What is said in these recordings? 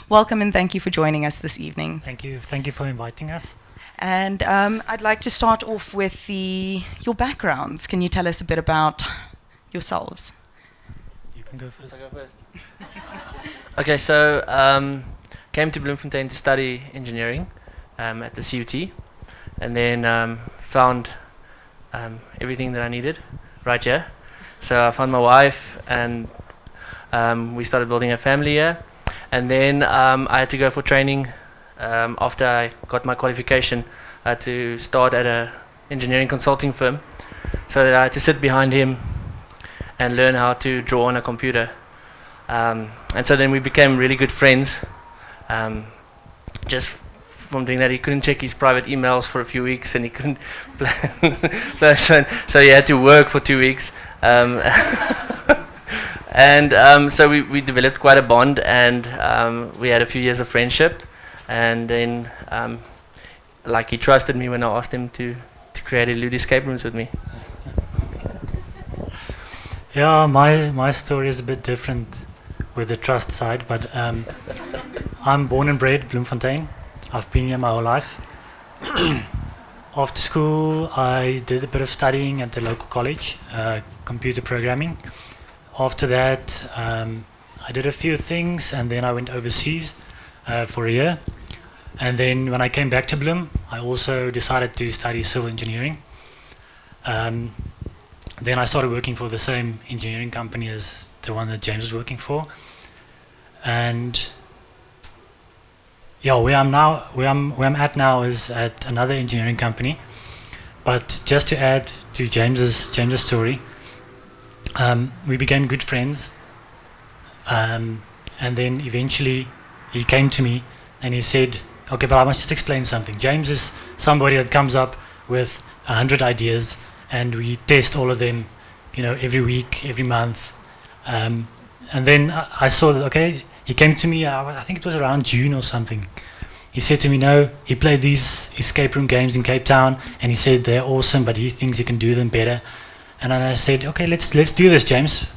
Welcome and thank you for joining us this evening. Thank you. Thank you for inviting us. And I'd like to start off with your backgrounds. Can you tell us a bit about yourselves? You can go first. I'll go first. Okay, so came to Bloemfontein to study engineering at the CUT, and then found everything that I needed right here. So I found my wife, and we started building a family here. And then I had to go for training after I got my qualification. I had to start at a engineering consulting firm, so that I had to sit behind him and learn how to draw on a computer. And so then we became really good friends. Just from doing that, he couldn't check his private emails for a few weeks, and he couldn't play so he had to work for 2 weeks. And so we developed quite a bond, and we had a few years of friendship. And then like he trusted me when I asked him to create Elude escape rooms with me. Yeah, my story is a bit different with the trust side, but I'm born and bred Bloemfontein. I've been here my whole life. After school, I did a bit of studying at the local college, computer programming. After that, I did a few things, and then I went overseas for a year. And then when I came back to Bloem, I also decided to study civil engineering. Then I started working for the same engineering company as the one that James was working for. And yeah, where I'm at now is at another engineering company. But just to add to James's story, we became good friends. And then eventually he came to me and he said, okay, but I must just explain something. James is somebody that comes up with 100 ideas, and we test all of them, every week, every month. And then I saw that, okay, he came to me, I think it was around June or something. He said to me, no, he played these escape room games in Cape Town, and he said they're awesome, but he thinks he can do them better. And then I said, okay, let's do this, James.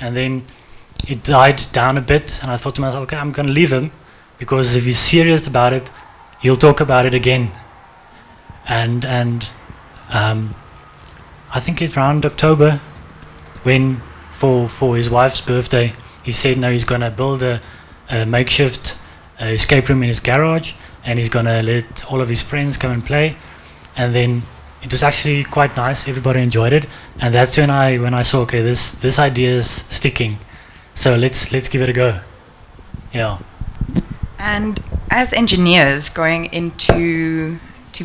And then it died down a bit, and I thought to myself, okay, I'm going to leave him, because if he's serious about it, he'll talk about it again. And I think it's around October, when for his wife's birthday, he said no, he's going to build a makeshift escape room in his garage, and he's going to let all of his friends come and play. And then it was actually quite nice. Everybody enjoyed it, and that's when I saw, okay, this idea is sticking. So let's give it a go. Yeah. And as engineers going into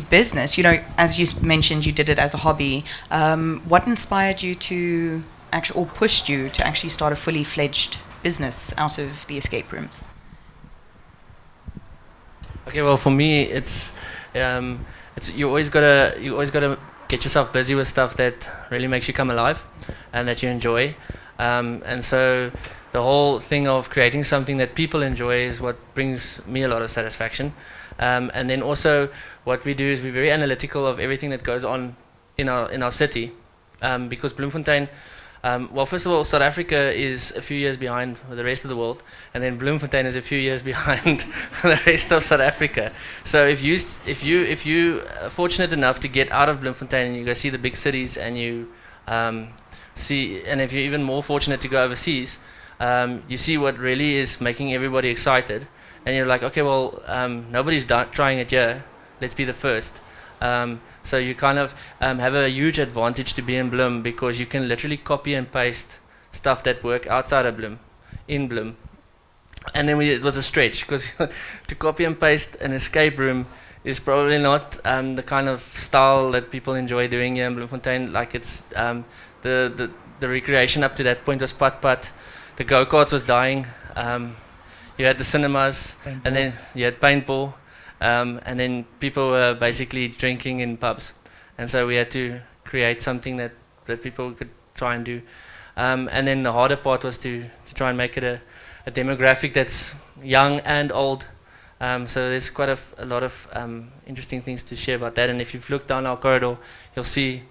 business, as you mentioned, you did it as a hobby. What inspired you to or pushed you to actually start a fully fledged business out of the escape rooms? Okay, well, for me, it's you always gotta get yourself busy with stuff that really makes you come alive and that you enjoy. And so the whole thing of creating something that people enjoy is what brings me a lot of satisfaction. And then also what we do is we're very analytical of everything that goes on in our city, because Bloemfontein, well, first of all, South Africa is a few years behind the rest of the world, and then Bloemfontein is a few years behind the rest of South Africa. So if you are fortunate enough to get out of Bloemfontein and you go see the big cities, and you see, and if you're even more fortunate to go overseas, you see what really is making everybody excited, and you're like, okay, well, nobody's trying it here, let's be the first. So you kind of have a huge advantage to be in Bloem, because you can literally copy and paste stuff that work outside of Bloem, in Bloem. And then it was a stretch, because to copy and paste an escape room is probably not the kind of style that people enjoy doing here in Bloemfontein. Like it's the recreation up to that point was putt-putt. The go-karts was dying. You had the cinemas, paintball. And then you had paintball. And then people were basically drinking in pubs. And so we had to create something that people could try and do. And then the harder part was to try and make it a demographic that's young and old. So there's quite a lot of interesting things to share about that. And if you've looked down our corridor, you'll see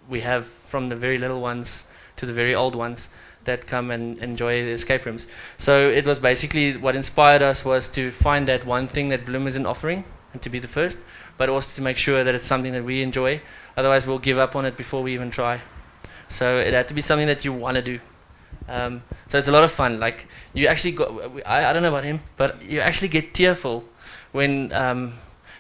we have from the very little ones to the very old ones. that come and enjoy the escape rooms. So it was basically what inspired us was to find that one thing that Bloem isn't offering and to be the first, but also to make sure that it's something that we enjoy. Otherwise, we'll give up on it before we even try. So it had to be something that you want to do. So it's a lot of fun. Like you actually got, I don't know about him, but you actually get tearful when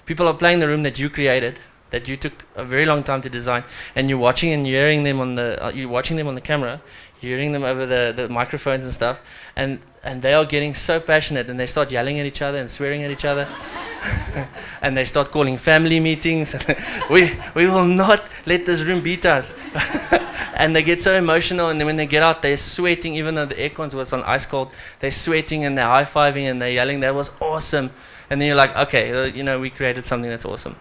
people are playing the room that you created, that you took a very long time to design, and you're watching and hearing them on the, you're watching them on the camera, you're hearing them over the microphones and stuff, and they are getting so passionate, and they start yelling at each other and swearing at each other, and they start calling family meetings. we will not let this room beat us. And they get so emotional, and then when they get out, they're sweating, even though the aircon was on ice cold. They're sweating and they're high-fiving and they're yelling. That was awesome. And then you're like, okay, we created something that's awesome.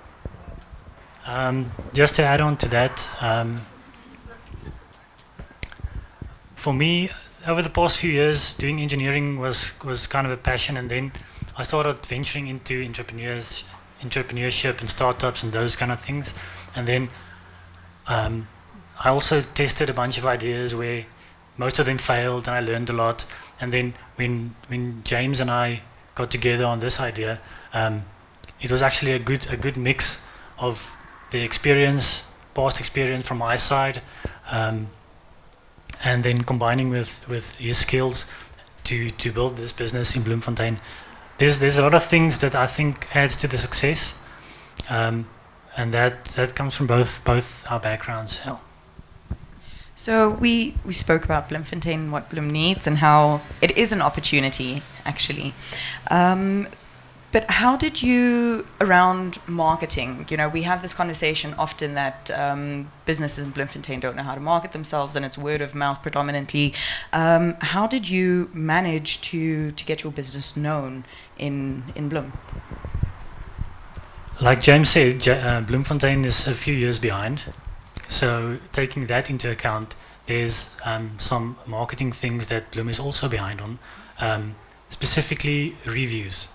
Just to add on to that, for me, over the past few years, doing engineering was kind of a passion, and then I started venturing into entrepreneurship and startups and those kind of things, and then I also tested a bunch of ideas where most of them failed, and I learned a lot. And then when James and I got together on this idea, it was actually a good mix of the past experience from my side, and then combining with his skills to build this business in Bloemfontein. There's a lot of things that I think adds to the success, and that comes from both our backgrounds. Yeah. So we spoke about Bloemfontein, what Bloem needs, and how it is an opportunity, actually. But how did you, around marketing, we have this conversation often that businesses in Bloemfontein don't know how to market themselves, and it's word of mouth predominantly. How did you manage to get your business known in Bloem? Like James said, Bloemfontein is a few years behind. So taking that into account, there's some marketing things that Bloem is also behind on, specifically reviews.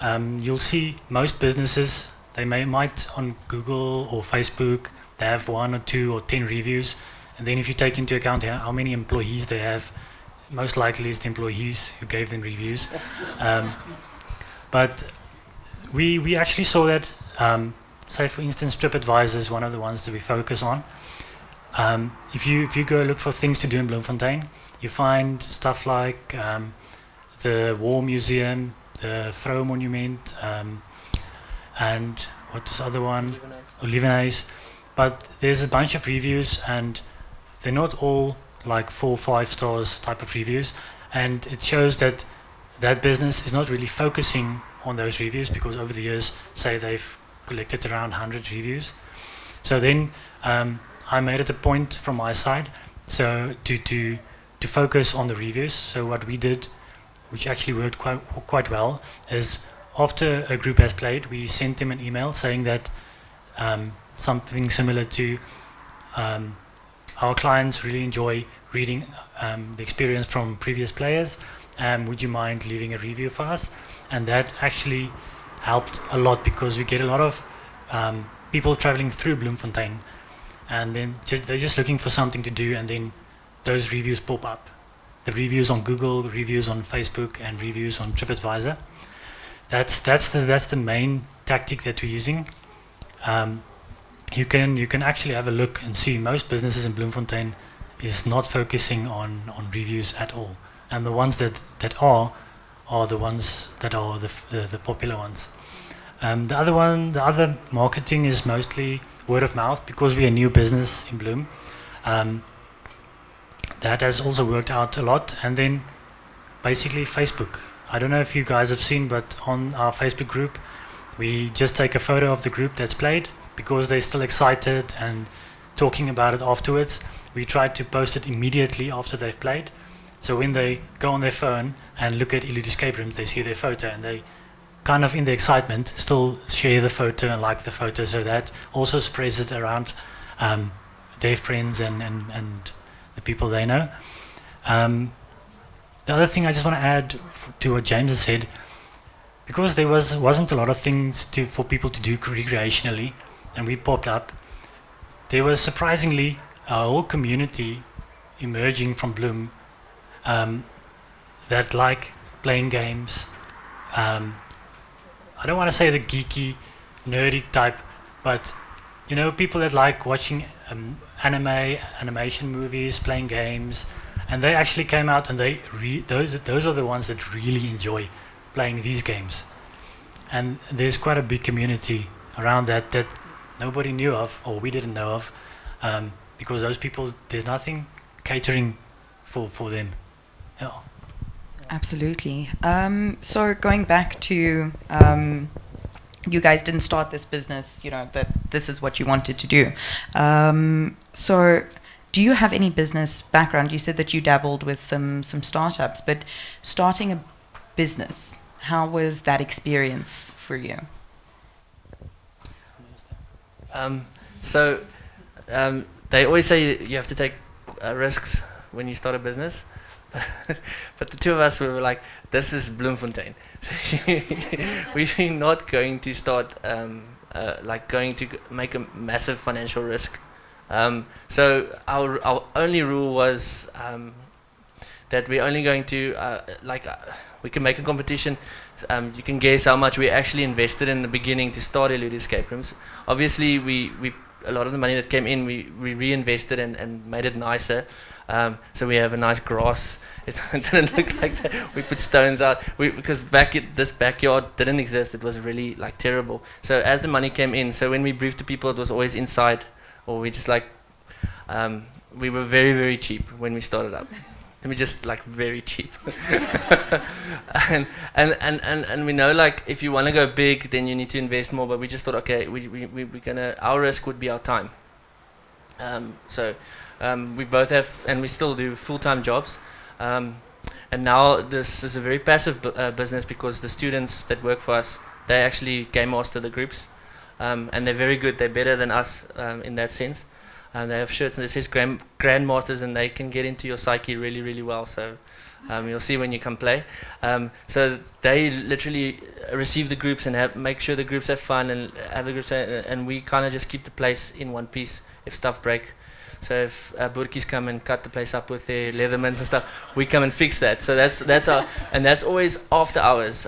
You'll see most businesses, they might on Google or Facebook, they have 1 or 2 or 10 reviews, and then if you take into account how many employees they have, most likely it's the employees who gave them reviews. But we actually saw that. Say for instance, TripAdvisor is one of the ones that we focus on. If you go look for things to do in Bloemfontein, you find stuff like the War Museum, the Vrou Monument, and what was the other one? Olivenhuis. But there's a bunch of reviews, and they're not all like 4 or 5 stars type of reviews, and it shows that that business is not really focusing on those reviews, because over the years, say they've collected around 100 reviews. So then I made it a point from my side so to focus on the reviews. So what we did, which actually worked quite well, is after a group has played, we sent them an email saying that something similar to our clients really enjoy reading the experience from previous players, would you mind leaving a review for us? And that actually helped a lot, because we get a lot of people traveling through Bloemfontein, and then they're just looking for something to do, and then those reviews pop up. The reviews on Google, reviews on Facebook, and reviews on TripAdvisor. That's the main tactic that we're using. You can actually have a look and see most businesses in Bloemfontein is not focusing on reviews at all, and the ones that are the ones that are the popular ones. The other marketing is mostly word of mouth, because we're a new business in Bloem. That has also worked out a lot. And then basically Facebook. I don't know if you guys have seen, but on our Facebook group, we just take a photo of the group that's played, because they're still excited and talking about it afterwards. We try to post it immediately after they've played. So when they go on their phone and look at Elude escape rooms, they see their photo, and they kind of in the excitement still share the photo and like the photo, so that also spreads it around their friends and the people they know. The other thing I just want to add to what James has said, because there wasn't a lot of things for people to do recreationally, and we popped up, there was surprisingly a whole community emerging from Bloem that like playing games. I don't want to say the geeky, nerdy type, but you know, people that like watching animation movies, playing games, and they actually came out and those are the ones that really enjoy playing these games. And there's quite a big community around that nobody knew of, or we didn't know of, because those people, there's nothing catering for them. Yeah. Absolutely. So going back to you guys didn't start this business, you know, that this is what you wanted to do. So do you have any business background? You said that you dabbled with some startups, but starting a business, how was that experience for you? So they always say you have to take risks when you start a business. But the two of us, we were like, this is Bloemfontein. We're not going to start like going to make a massive financial risk. So our only rule was that we're only going to we can make a competition. You can guess how much we actually invested in the beginning to start Elude escape rooms. Obviously, we a lot of the money that came in, we reinvested and made it nicer. So we have a nice grass. It didn't look like that. We put stones out because this backyard didn't exist. It was really like terrible. So as the money came in, so when we briefed the people, it was always inside, or we just like we were very, very cheap when we started up. Let me just like very cheap. and we know like if you want to go big, then you need to invest more. But we just thought, okay, we're gonna, our risk would be our time. We both have, and we still do full-time jobs. And now this is a very passive business because the students that work for us, they actually game master the groups, and they're very good. They're better than us in that sense. They have shirts and it says Grandmasters, and they can get into your psyche really, really well. So you'll see when you come play. So they literally receive the groups and make sure the groups have fun and have the groups, and we kind of just keep the place in one piece if stuff breaks. So if Burkies come and cut the place up with their Leathermans and stuff, we come and fix that. So that's our, and that's always after hours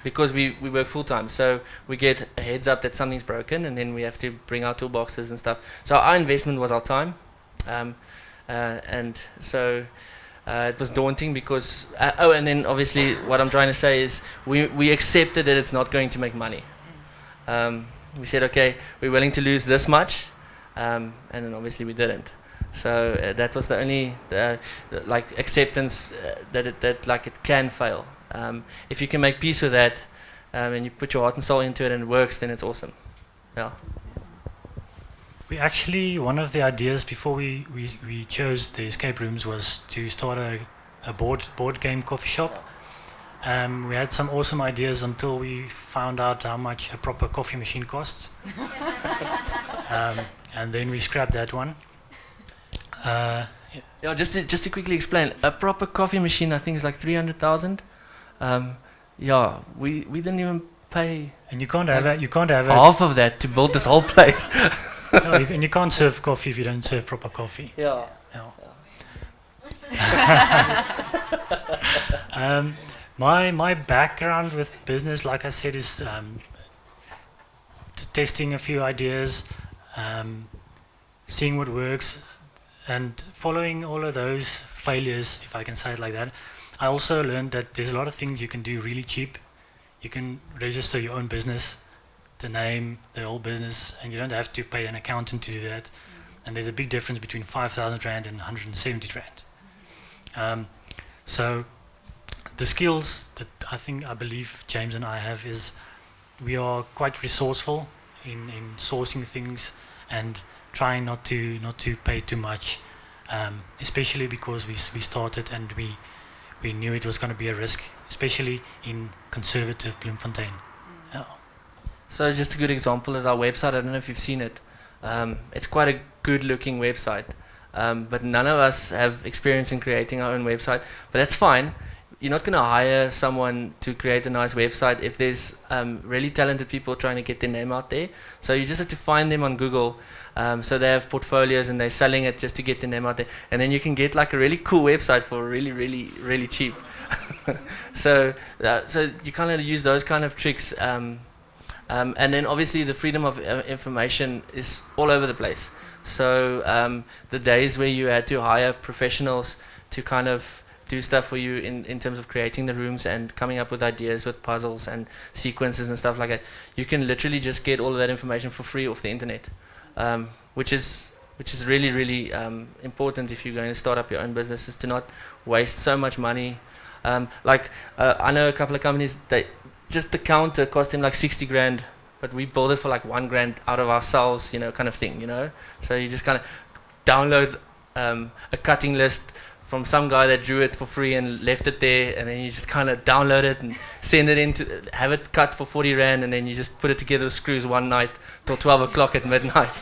because we work full time. So we get a heads up that something's broken, and then we have to bring our toolboxes and stuff. So our investment was our time, and so it was daunting because and then obviously what I'm trying to say is we accepted that it's not going to make money. We said, okay, we're willing to lose this much. And then obviously we didn't. So that was the only like acceptance that it can fail. If you can make peace with that, and you put your heart and soul into it and it works, then it's awesome. Yeah. We actually, one of the ideas before we chose the escape rooms was to start a board game coffee shop. We had some awesome ideas until we found out how much a proper coffee machine costs. And then we scrapped that one. Yeah, just to quickly explain, a proper coffee machine I think is like 300,000. Yeah, we didn't even pay. And you can't have half of that to build this whole place. No, and you can't serve coffee if you don't serve proper coffee. Yeah. My background with business, like I said, is testing a few ideas. Seeing what works and following all of those failures, if I can say it like that. I also learned that there's a lot of things you can do really cheap. You can register your own business, the name, the whole business, and you don't have to pay an accountant to do that. And there's a big difference between 5,000 Rand and 170 Rand. So the skills that I believe James and I have is we are quite resourceful in sourcing things and trying not to pay too much, especially because we started and we knew it was going to be a risk, especially in conservative Bloemfontein. Yeah. So just a good example is our website. I don't know if you've seen it. It's quite a good looking website, but none of us have experience in creating our own website. But that's fine. you're not going to hire someone to create a nice website if there's really talented people trying to get their name out there. So you just have to find them on Google. So they have portfolios and they're selling it just to get their name out there. And then you can get like a really cool website for really, really, really cheap. So you kind of use those kind of tricks. And then obviously the freedom of information is all over the place. So the days where you had to hire professionals to kind of do stuff for you in terms of creating the rooms and coming up with ideas with puzzles and sequences and stuff like that, you can literally just get all of that information for free off the internet, which is really, really important if you're going to start up your own business, is to not waste so much money. I know a couple of companies, just the counter cost them like 60 grand, but we built it for like 1 grand out of ourselves, kind of thing, So you just kind of download a cutting list from some guy that drew it for free and left it there, and then you just kind of download it and send it in to have it cut for 40 rand, and then you just put it together with screws one night till 12 o'clock at midnight.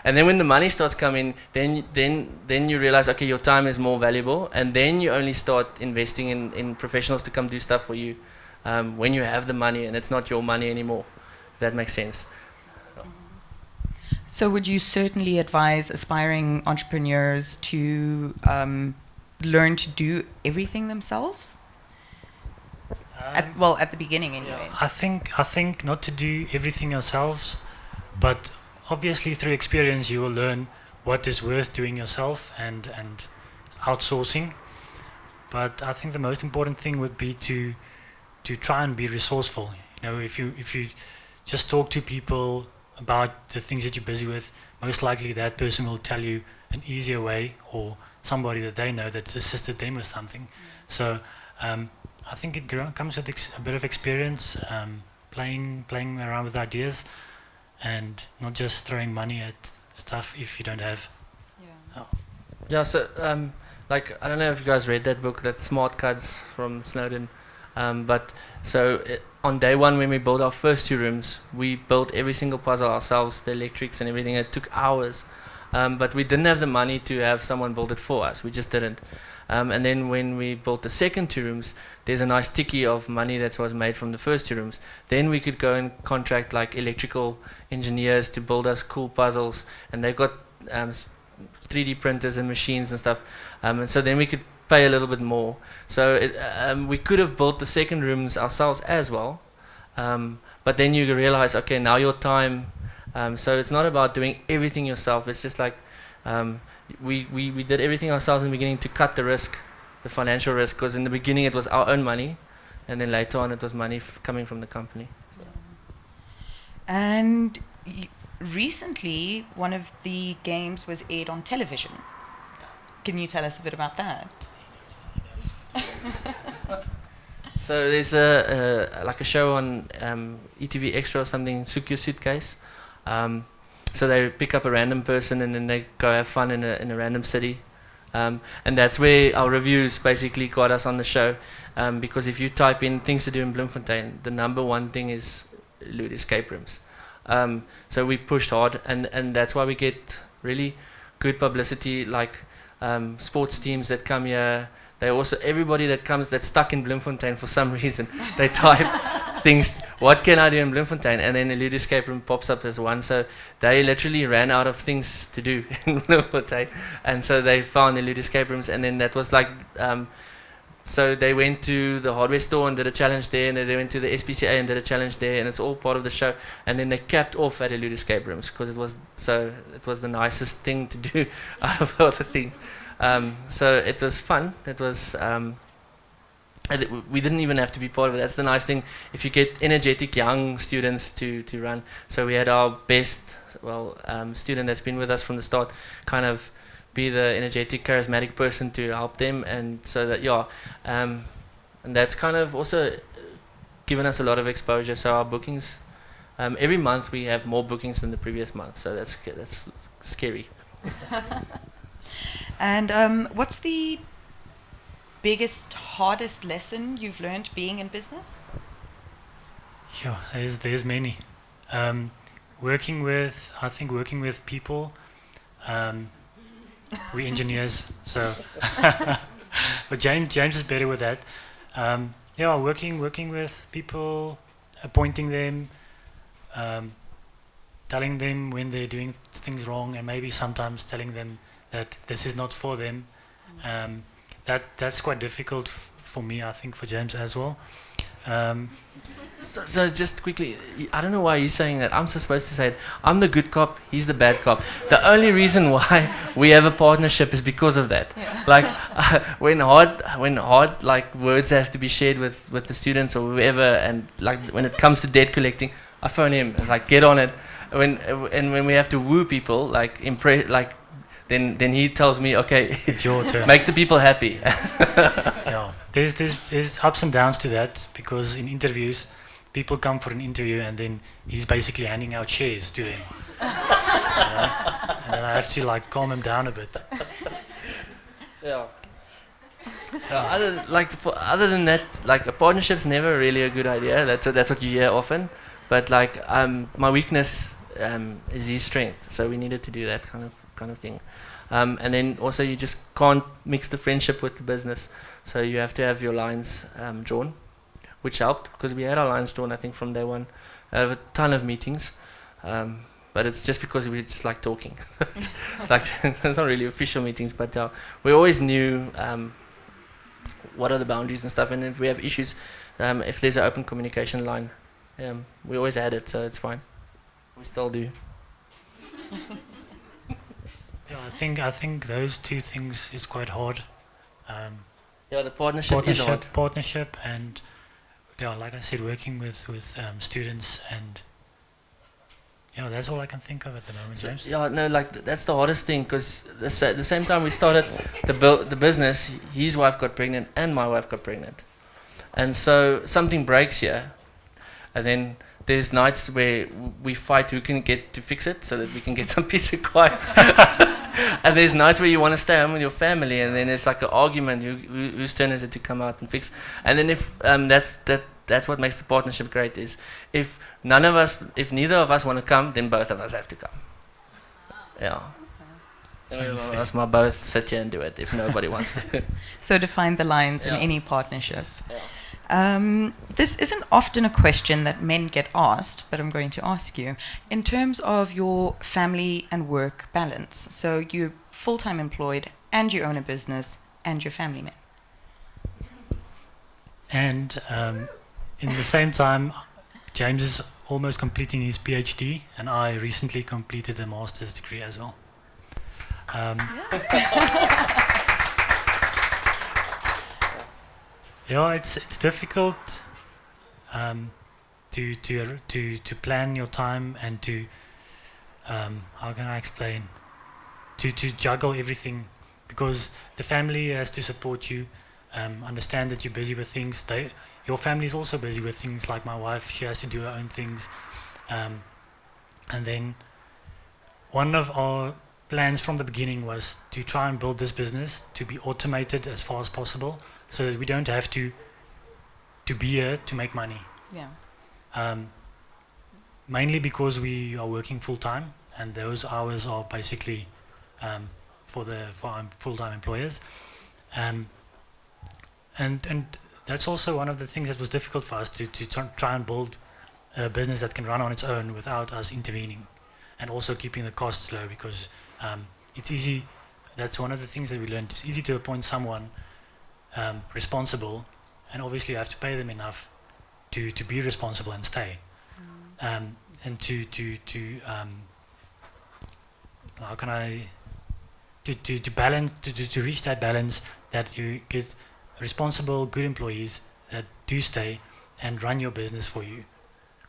And then when the money starts coming, then you realize, okay, your time is more valuable, and then you only start investing in professionals to come do stuff for you when you have the money and it's not your money anymore, if that makes sense. So would you certainly advise aspiring entrepreneurs to learn to do everything themselves? At the beginning anyway. I think not to do everything yourselves, but obviously through experience you will learn what is worth doing yourself and outsourcing. But I think the most important thing would be to try and be resourceful. If you just talk to people about the things that you're busy with, most likely that person will tell you an easier way, or somebody that they know that's assisted them with something. So I think it comes with a bit of experience, playing around with ideas, and not just throwing money at stuff if you don't have. Yeah. So I don't know if you guys read that book, that Smart Cuts from Snowden. On day one when we built our first 2 rooms, we built every single puzzle ourselves, the electrics and everything. It took hours, but we didn't have the money to have someone build it for us. We just didn't. And then when we built the second 2 rooms, there's a nice ticky of money that was made from the first 2 rooms. Then we could go and contract like electrical engineers to build us cool puzzles, and they've got 3D printers and machines and stuff. And so then we could pay a little bit more. So we could have built the second rooms ourselves as well. But then you realize, okay, now your time. So it's not about doing everything yourself. It's just like we did everything ourselves in the beginning to cut the risk, the financial risk, because in the beginning it was our own money, and then later on it was money coming from the company. So. And recently, one of the games was aired on television. Can you tell us a bit about that? So there's a show on ETV Extra or something, Soek Your Suitcase. So they pick up a random person and then they go have fun in a random city. And that's where our reviews basically got us on the show. Because if you type in things to do in Bloemfontein, the number one thing is Elude escape rooms. So we pushed hard, and that's why we get really good publicity, like sports teams that come here. They also, everybody that comes that's stuck in Bloemfontein for some reason, they type things, what can I do in Bloemfontein? And then Elude escape room pops up as one. So they literally ran out of things to do in Bloemfontein, and so they found Elude escape rooms, and then that was like, so they went to the hardware store and did a challenge there, and then they went to the SPCA and did a challenge there, and it's all part of the show. And then they capped off at Elude escape rooms because it was the nicest thing to do out of all the things. So it was fun. It was. We didn't even have to be part of it. That's the nice thing. If you get energetic young students to run. So we had our best student that's been with us from the start, kind of be the energetic, charismatic person to help them, and so that and that's kind of also given us a lot of exposure. So our bookings, every month we have more bookings than the previous month. So that's scary. And what's the biggest, hardest lesson you've learned being in business? Yeah, there's many. Working with people. We're engineers, so But James is better with that. Yeah, working with people, appointing them, um, telling them when they're doing things wrong, and maybe sometimes telling them that this is not for them. That's quite difficult for me, I think, for James as well. Um, So just quickly, I don't know why he's saying that. I'm supposed to say it. I'm the good cop, he's the bad cop. The only reason why we have a partnership is because of that. Yeah. Like when hard like words have to be shared with the students or whoever, and like when it comes to debt collecting, I phone him and like get on it. When we have to woo people, like impress, like then he tells me, okay, it's your turn. make the people happy. Yeah, there's ups and downs to that, because in interviews, people come for an interview and then he's basically handing out shares to them. And then I have to like calm him down a bit. Yeah. Other than that, like a partnership's never really a good idea. That's what you hear often. But like my weakness is his strength, so we needed to do that kind of thing. And then also you just can't mix the friendship with the business, so you have to have your lines drawn, which helped because we had our lines drawn I think from day one. I have a ton of meetings, but it's just because we just like talking. Like it's not really official meetings, but we always knew what are the boundaries and stuff, and if we have issues, if there's an open communication line, we always had it, so it's fine. We still do. Yeah, I think those two things is quite hard. Yeah, the partnership is hard. Partnership, and yeah, like I said, working with students, and yeah, that's all I can think of at the moment, James. Yeah, no, like that's the hardest thing, because the same time we started the business, his wife got pregnant and my wife got pregnant, and so something breaks here, and then there's nights where we fight who can get to fix it so that we can get some peace and quiet. And there's nights where you want to stay home with your family, and then it's like an argument whose turn is it to come out and fix. And then if that's what makes the partnership great, is if neither of us want to come, then both of us have to come. Yeah. Neither of us might both sit here and do it if nobody wants to. So define the lines in any partnership. Yeah. This isn't often a question that men get asked, but I'm going to ask you. In terms of your family and work balance, so you're full-time employed and you own a business and you're family man. And in the same time, James is almost completing his PhD, and I recently completed a master's degree as well. Yeah, it's difficult to plan your time and to how can I explain, to juggle everything, because the family has to support you, understand that you're busy with things. Your family is also busy with things, like my wife, she has to do her own things, and then one of our plans from the beginning was to try and build this business to be automated as far as possible, so that we don't have to be here to make money. Yeah. Mainly because we are working full time, and those hours are basically for our full-time employers, and that's also one of the things that was difficult for us to try and build a business that can run on its own without us intervening, and also keeping the costs low, because it's easy. That's one of the things that we learned. It's easy to appoint someone responsible, and obviously you have to pay them enough to be responsible and stay, and to how can I to balance to reach that balance, that you get responsible, good employees that do stay and run your business for you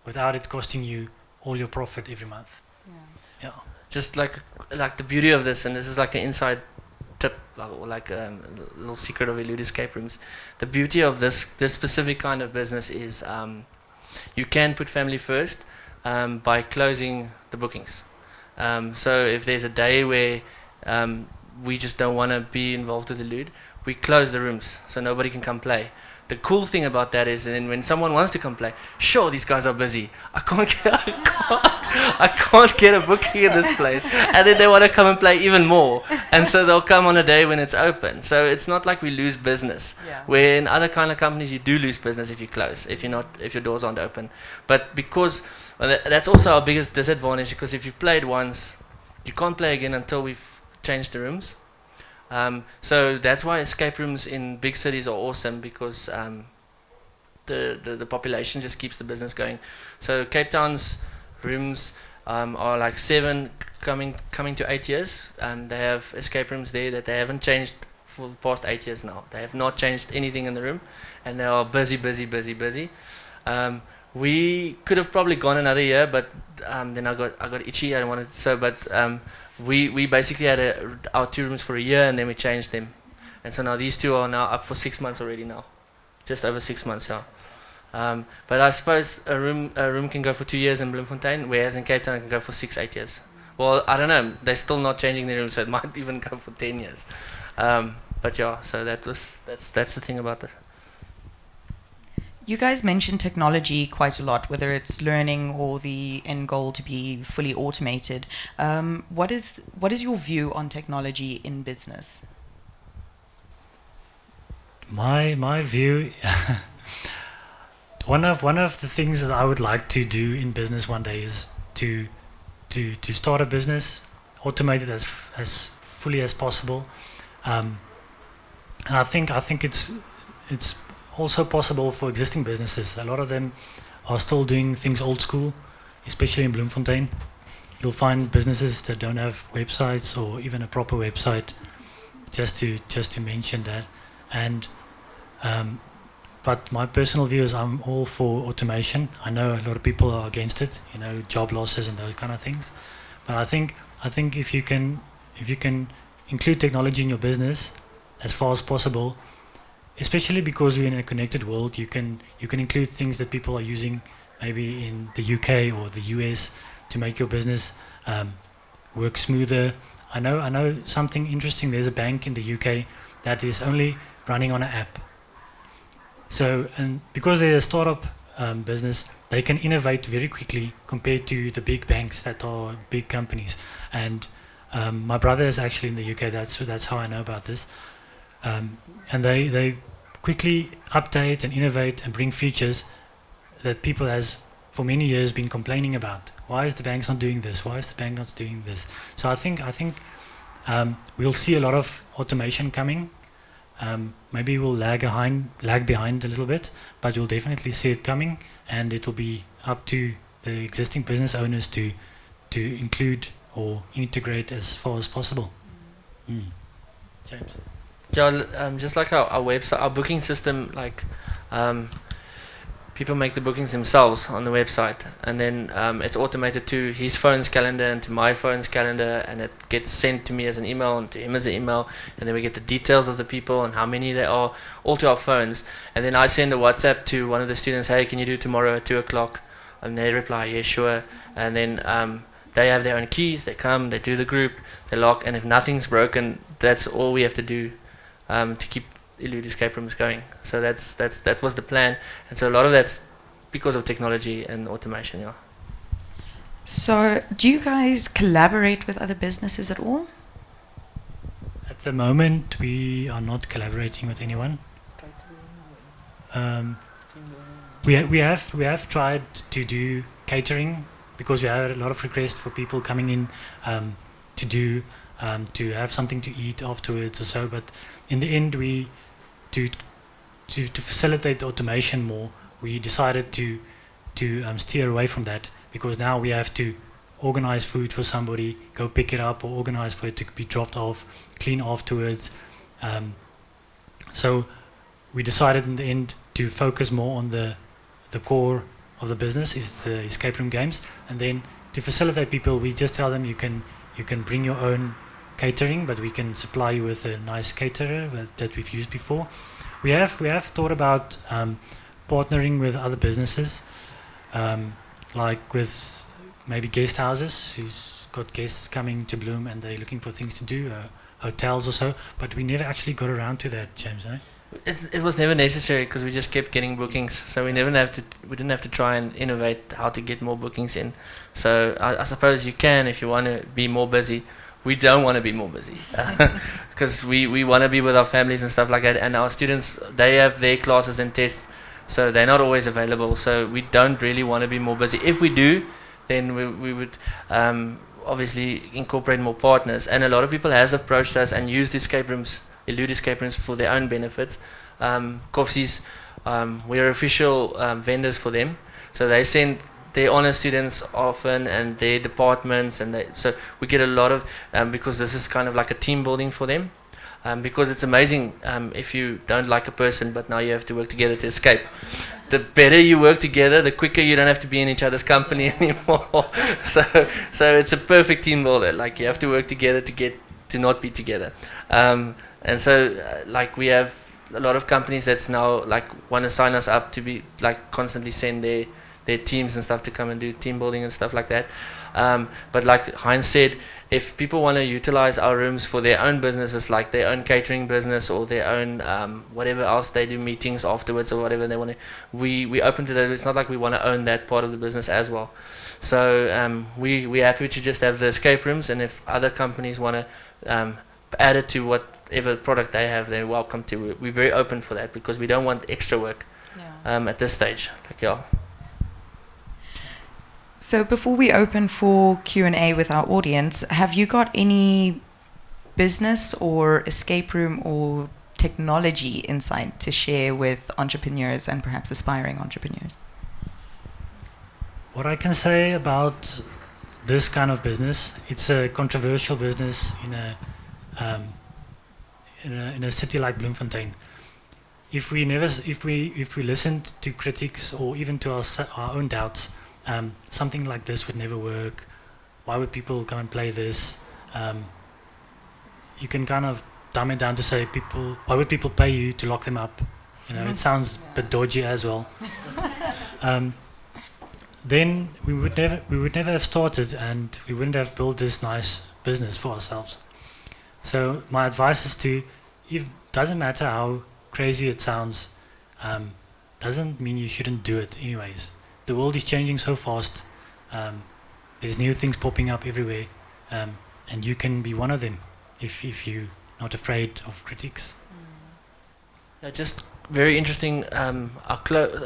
without it costing you all your profit every month. Yeah. Just like the beauty of this, and this is like an inside tip, or like a little secret of Elude escape rooms. The beauty of this specific kind of business is you can put family first by closing the bookings. So if there's a day where we just don't want to be involved with Elude, we close the rooms so nobody can come play. The cool thing about that is, then when someone wants to come play, sure, these guys are busy. I can't get a booking in this place, and then they want to come and play even more, and so they'll come on a day when it's open. So it's not like we lose business. Yeah. Where in other kind of companies you do lose business if you close, if your doors aren't open. But because that's also our biggest disadvantage, because if you've played once, you can't play again until we've changed the rooms. So that's why escape rooms in big cities are awesome, because the population just keeps the business going. So Cape Town's rooms are like 7 coming to 8 years. They have escape rooms there that they haven't changed for the past 8 years now. They have not changed anything in the room, and they are busy. We could have probably gone another year, but then I got itchy. I didn't want to. So, but we basically had our 2 rooms for a year, and then we changed them, and so now these 2 are now up for 6 months already now, just over 6 months, yeah. But I suppose a room can go for 2 years in Bloemfontein, whereas in Cape Town it can go for 6-8 years. Well, I don't know. They're still not changing their rooms, so it might even go for 10 years. But yeah, so that's the thing about this. You guys mentioned technology quite a lot, whether it's learning or the end goal to be fully automated. What is your view on technology in business? My view, one of the things that I would like to do in business one day is to start a business, automate it as fully as possible, and I think it's also possible for existing businesses. A lot of them are still doing things old school, especially in Bloemfontein. You'll find businesses that don't have websites or even a proper website, just to mention that. And but my personal view is I'm all for automation. I know a lot of people are against it, job losses and those kind of things. But I think if you can include technology in your business as far as possible, especially because we're in a connected world, you can include things that people are using maybe in the UK or the US to make your business work smoother. I know something interesting. There's a bank in the UK that is only running on an app. So, and because they're a startup business, they can innovate very quickly compared to the big banks that are big companies. And my brother is actually in the UK. That's how I know about this. And they quickly update and innovate and bring features that people has for many years been complaining about. Why is the bank not doing this? Why is the bank not doing this? So I think we'll see a lot of automation coming. Maybe we'll lag behind a little bit, but you'll definitely see it coming, and it will be up to the existing business owners to include or integrate as far as possible. James. Yeah, just like our website, our booking system, like people make the bookings themselves on the website, and then it's automated to his phone's calendar and to my phone's calendar, and it gets sent to me as an email and to him as an email, and then we get the details of the people and how many there are, all to our phones, and then I send a WhatsApp to one of the students, hey, can you do tomorrow at 2 o'clock? And they reply, yeah, sure, and then they have their own keys, they come, they do the group, they lock, and if nothing's broken, that's all we have to do to keep Elude escape rooms going. So that was the plan, and so a lot of that's because of technology and automation. Yeah. So, do you guys collaborate with other businesses at all? At the moment, we are not collaborating with anyone. We have tried to do catering because we had a lot of requests for people coming in to have something to eat afterwards or so. But in the end, to facilitate automation more, we decided to steer away from that, because now we have to organize food for somebody, go pick it up, or organize for it to be dropped off, clean afterwards. So we decided in the end to focus more on the core of the business, is the escape room games, and then to facilitate people, we just tell them you can bring your own catering, but we can supply you with a nice caterer that we've used before. We have thought about partnering with other businesses, like with maybe guest houses who's got guests coming to Bloem and they're looking for things to do, a hotels or so, but we never actually got around to that, James, eh? It was never necessary because we just kept getting bookings, so we didn't have to try and innovate how to get more bookings in. So I suppose you can if you want to be more busy. We don't want to be more busy because we want to be with our families and stuff like that. And our students, they have their classes and tests, so they're not always available. So we don't really want to be more busy. If we do, then we would obviously incorporate more partners. And a lot of people has approached us and used escape rooms, Elude escape rooms, for their own benefits. Kofsies, we're official vendors for them, so they send their honor students often and their departments, and so we get a lot of because this is kind of like a team building for them. Because it's amazing if you don't like a person, but now you have to work together to escape. The better you work together, the quicker you don't have to be in each other's company anymore. So it's a perfect team builder. Like, you have to work together to get to not be together. And so like, we have a lot of companies that's now like want to sign us up to be like constantly send their teams and stuff to come and do team building and stuff like that. But like Heinz said, if people want to utilize our rooms for their own businesses, like their own catering business or their own whatever else they do, meetings afterwards or whatever they want to, we open to that. It's not like we want to own that part of the business as well. So we're happy to just have the escape rooms, and if other companies want to add it to whatever product they have, they're welcome to. We're very open for that because we don't want extra work at this stage. Like, yeah. So before we open for Q&A with our audience, have you got any business or escape room or technology insight to share with entrepreneurs and perhaps aspiring entrepreneurs? What I can say about this kind of business, it's a controversial business in a city like Bloemfontein. If we listened to critics or even to our own doubts, something like this would never work. Why would people come and play this? You can kind of dumb it down to say, why would people pay you to lock them up? You know, it sounds a bit dodgy as well. Then we would never have started, and we wouldn't have built this nice business for ourselves. So my advice is doesn't matter how crazy it sounds, doesn't mean you shouldn't do it anyways. The world is changing so fast. There's new things popping up everywhere, and you can be one of them if you're not afraid of critics. Yeah, just very interesting. A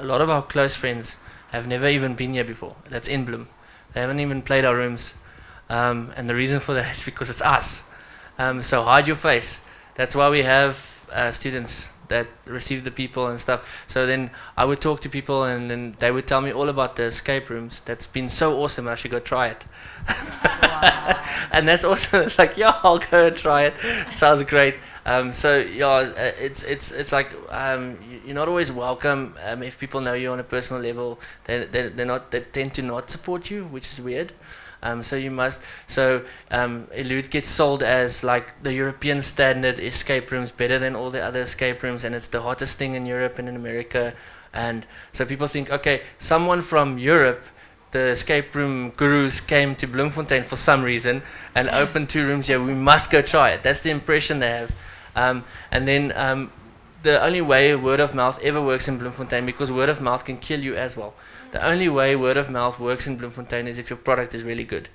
lot of our close friends have never even been here before. That's in Bloem. They haven't even played our rooms, and the reason for that is because it's us. So hide your face. That's why we have students that receive the people and stuff. So then I would talk to people, and then they would tell me all about the escape rooms. That's been so awesome. I should go try it. Wow. And that's also, it's like, yeah, I'll go and try it. Sounds great. So yeah, it's like you're not always welcome if people know you on a personal level. They tend to not support you, which is weird. So you must. So Elude gets sold as like the European standard escape rooms, better than all the other escape rooms, and it's the hottest thing in Europe and in America. And so people think, okay, someone from Europe, the escape room gurus, came to Bloemfontein for some reason and opened 2 rooms here. We must go try it. That's the impression they have. And then the only way word of mouth ever works in Bloemfontein, because word of mouth can kill you as well. The only way word of mouth works in Bloemfontein is if your product is really good.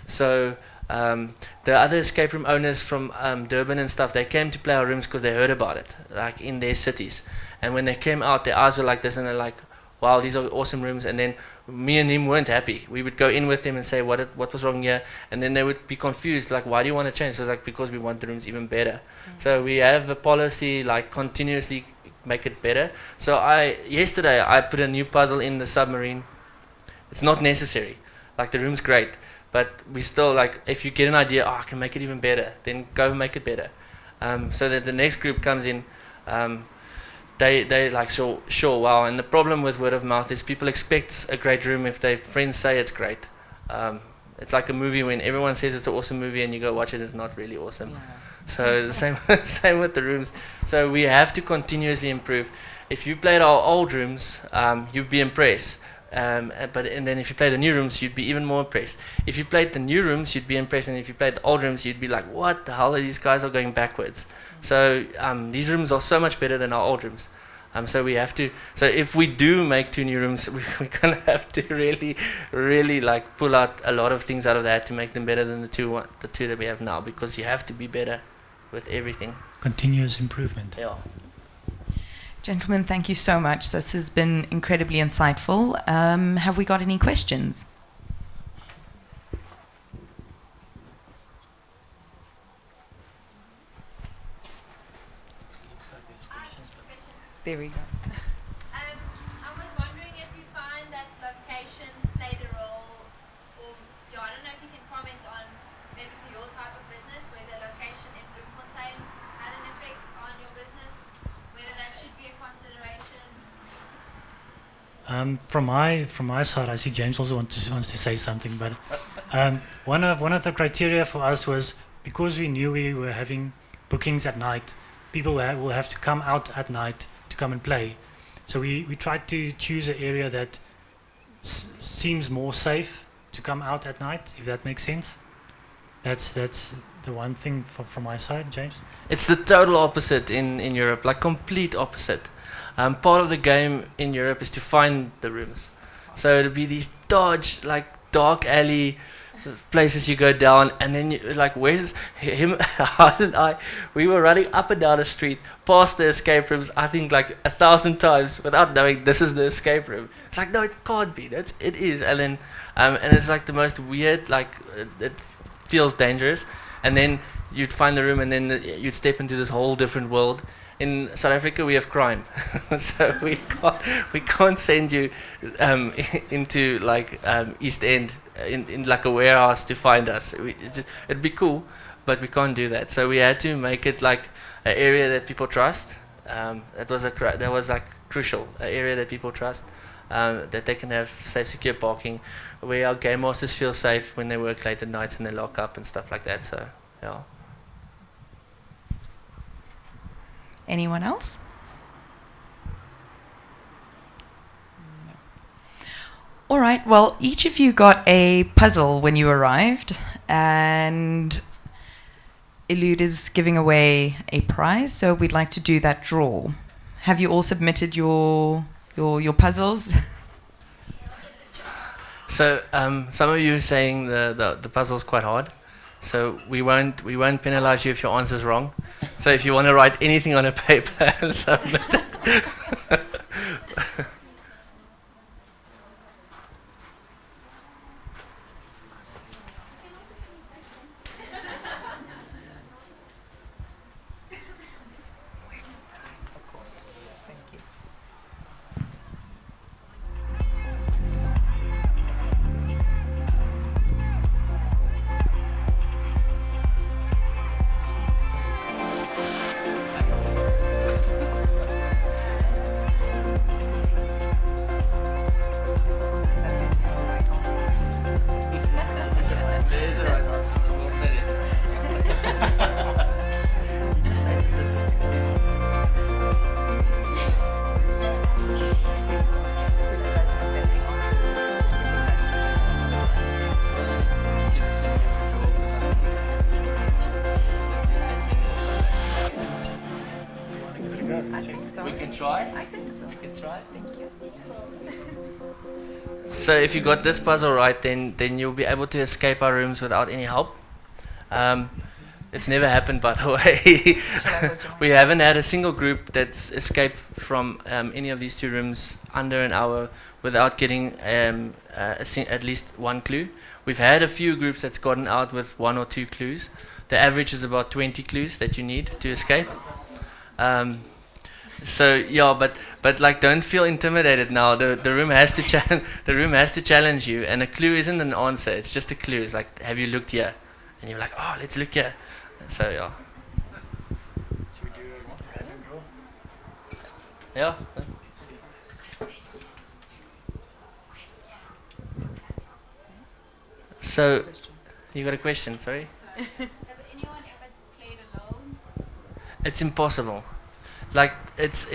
So the other escape room owners from Durban and stuff, they came to play our rooms because they heard about it, like in their cities. And when they came out, their eyes were like this, and they're like, wow, these are awesome rooms. And then me and him weren't happy. We would go in with them and say, what was wrong here? And then they would be confused, like, why do you want to change? So it's like, because we want the rooms even better. So we have a policy, like, continuously make it better. So yesterday I put a new puzzle in the submarine. It's not necessary. Like, the room's great, but we still, like, if you get an idea, I can make it even better, then go make it better. So that the next group comes in, they like, sure, wow. And the problem with word of mouth is people expect a great room if their friends say it's great. It's like a movie when everyone says it's an awesome movie and you go watch it, it's not really awesome. Yeah. So the same with the rooms. So we have to continuously improve. If you played our old rooms, you'd be impressed. And then if you play the new rooms, you'd be even more impressed. If you played the new rooms, you'd be impressed, and if you played the old rooms, you'd be like, "What the hell are these guys are going backwards?" So these rooms are so much better than our old rooms. So we have to. So if we do make 2 new rooms, we're gonna have to really like pull out a lot of things out of that to make them better than the two that we have now, because you have to be better with everything. Continuous improvement. Yeah. Gentlemen, thank you so much. This has been incredibly insightful. Have we got any questions? There we go. I was wondering if you find that location played a role, or I don't know if you can comment on maybe for your type of business, whether location in Bloemfontein had an effect on your business, whether that should be a consideration. From my side, I see James also wants to say something, but one of the criteria for us was, because we knew we were having bookings at night, people will have to come out at night to come and play. So we tried to choose an area that seems more safe to come out at night, if that makes sense. That's the one thing from my side, James. It's the total opposite in Europe, like complete opposite. Part of the game in Europe is to find the rooms. So it'll be these like dark alley places you go down, and then you like, where's him? How did we were running up and down the street past the escape rooms, I think like 1,000 times, without knowing this is the escape room. It's like, no, it can't be. It is. And then and it's like the most weird, like it feels dangerous. And then you'd find the room, and then you'd step into this whole different world. In South Africa, we have crime, so we can't send you into like East End in like a warehouse to find us. It'd be cool, but we can't do that. So we had to make it like an area that people trust. That was like crucial, an area that people trust, that they can have safe, secure parking, where our game masters feel safe when they work late at nights and they lock up and stuff like that. So yeah. Anyone else? No. All right. Well, each of you got a puzzle when you arrived, and Elude is giving away a prize, so we'd like to do that draw. Have you all submitted your puzzles? So some of you are saying the puzzle's quite hard. So we won't penalize you if your answer's wrong. So if you want to write anything on a paper and submit it. So if you got this puzzle right, then you'll be able to escape our rooms without any help. It's never happened, by the way. We haven't had a single group that's escaped from any of these 2 rooms under an hour without getting at least 1 clue. We've had a few groups that's gotten out with 1 or 2 clues. The average is about 20 clues that you need to escape. So yeah, but like, don't feel intimidated now. The room has to the room has to challenge you, and a clue isn't an answer. It's just a clue. It's like, have you looked here? And you're like, oh, let's look here. So yeah. Should we do a random draw? Yeah. So you got a question? Sorry. Has anyone ever played alone? It's impossible. Like it's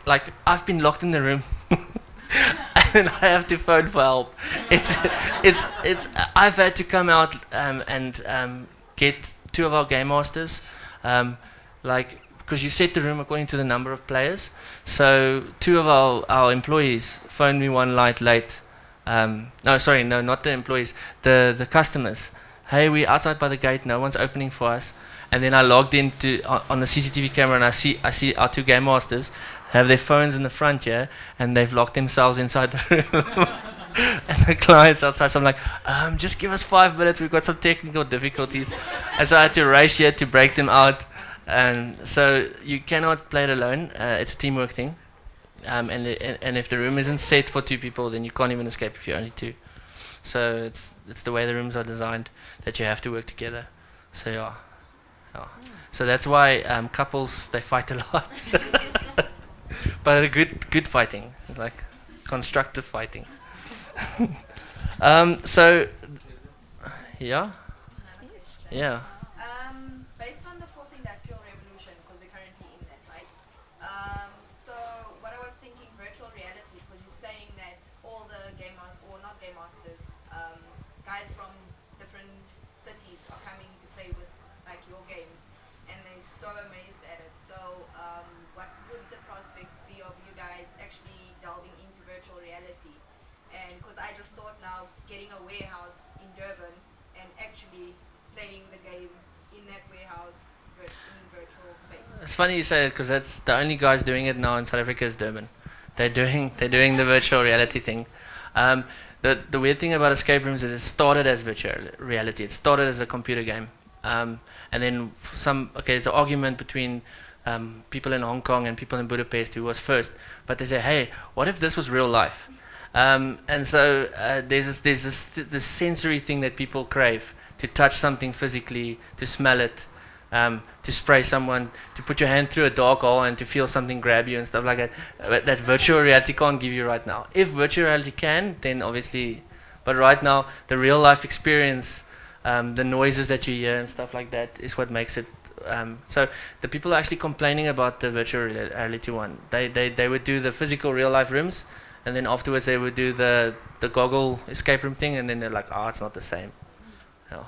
like I've been locked in the room, then I have to phone for help. It's. I've had to come out and get two of our game masters, like because you set the room according to the number of players. So two of our employees phoned me one night late. No, sorry, no, not the employees, the customers. Hey, we're outside by the gate. No one's opening for us. And then I logged into on the CCTV camera, and I see our two game masters have their phones in the front here, and they've locked themselves inside the room. And the client's outside, so I'm like, just give us 5 minutes. We've got some technical difficulties, and so I had to race here to break them out. And so you cannot play it alone. It's a teamwork thing. And if the room isn't set for two people, then you can't even escape if you're only two. So it's the way the rooms are designed that you have to work together. So yeah. So that's why couples, they fight a lot. But a good fighting, like constructive fighting. So yeah. Based on the fourth industrial revolution, because we're currently in that, right? So what I was thinking, virtual reality, because you're saying that all the game masters, or not game masters, guys from different cities are coming to play with like your games, and they're so amazed at it. So what would the prospects be of you guys actually delving into virtual reality? And because I just thought now getting a warehouse in Durban and actually playing the game in that warehouse in virtual space. It's funny you say that because that's the only guys doing it now in South Africa is Durban. They're doing the virtual reality thing. The weird thing about escape rooms is it started as virtual reality. It started as a computer game, and then there's an argument between people in Hong Kong and people in Budapest who was first. But they say, hey, what if this was real life? And so there's this sensory thing that people crave, to touch something physically, to smell it, to spray someone, to put your hand through a dark hole and to feel something grab you and stuff like that. That virtual reality can't give you right now. If virtual reality can, then obviously, but right now, the real life experience, the noises that you hear and stuff like that is what makes it. So the people are actually complaining about the virtual reality one. They would do the physical real life rooms, and then afterwards they would do the goggle escape room thing, and then they're like, it's not the same. Yeah.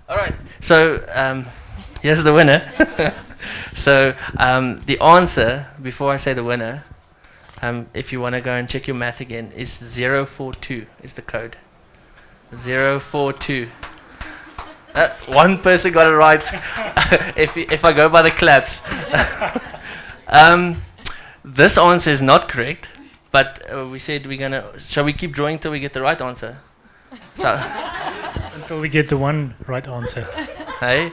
All right, so here's the winner. So the answer, before I say the winner, if you want to go and check your math again, is 042 is the code. 042. One person got it right. if I go by the claps. This answer is not correct, but we said we're going to... Shall we keep drawing till we get the right answer? So, Until we get the one right answer. hey,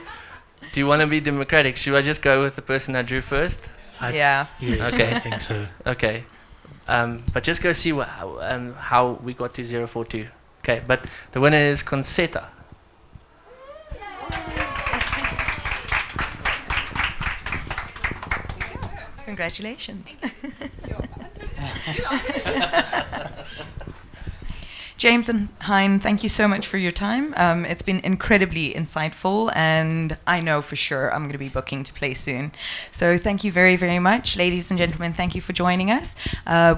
do you want to be democratic? Should I just go with the person that drew first? Yeah. Yes, Okay. I think so. Okay. But just go see how we got to 042. Okay, but the winner is Concetta. Congratulations. James and Hein, thank you so much for your time. It's been incredibly insightful, and I know for sure I'm going to be booking to play soon. So thank you very, very much. Ladies and gentlemen, thank you for joining us.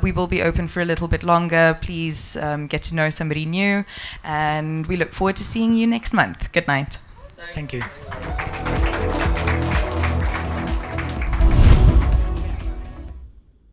We will be open for a little bit longer. Please get to know somebody new, and we look forward to seeing you next month. Good night. Thank you.